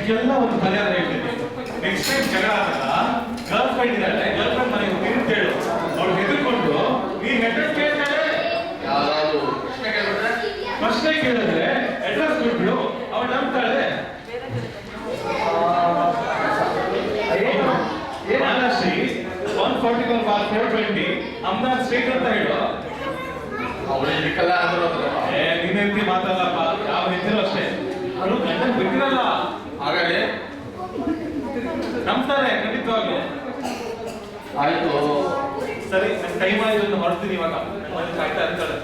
ಇದಕ್ಕೆಲ್ಲ ಒಂದು ಪರಿಹಾರ ಹೇಳ್ತೀನಿ. ನೆಕ್ಸ್ಟ್ ಟೈಮ್ ಜಗಳ ಆದಾಗ ಗರ್ಲ್ ಫ್ರೆಂಡ್ ಇದ್ದಾಳೆ, ಗರ್ಲ್ ಫ್ರೆಂಡ್ ಮನೆಗೆ ಹೋಗಿ ಅಂತ ಹೇಳು. ಅವ್ಳು ಹೆದರ್ಕೊಂಡು ನೀನ್ ಅಡ್ರೆಸ್ ಕೇಳ್ತಾಳೆ, ಪ್ರಶ್ನೆ ಕೇಳಿದ್ರೆ ಅಡ್ರೆಸ್ ಕೊಟ್ಬಿಡು, ಅವಳು ನಂಬ್ತಾಳೆ. ಮಹಾರಾಷ್ಟ್ರಿ 144/420 ಅಮ್ನಾಥ್ ಸ್ಟ್ರೀಟ್ ಅಂತ ಹೇಳು. ನಿನ್ನ ಹೆಂಡತಿ ಮಾತಾಡಲ್ಲಪ್ಪ, ಯಾವ ಹೆಂಡತಿನೂ ಅಷ್ಟೇ. ಅದು ಗಂಡನ ಬಿಟ್ಟಿರಲ್ಲ, ಹಾಗಾದ್ರೆ ನಂಬ್ತಾರೆ ಖಂಡಿತವಾಗ್ಲು. ಆಯ್ತು ಸರಿ, ಟೈಮ್ ಆಯ್ತು, ಹೊರಡ್ತೀನಿ ಇವಾಗ. ಕಾಯ್ತಾ ಇರ್ತಾಳೆ.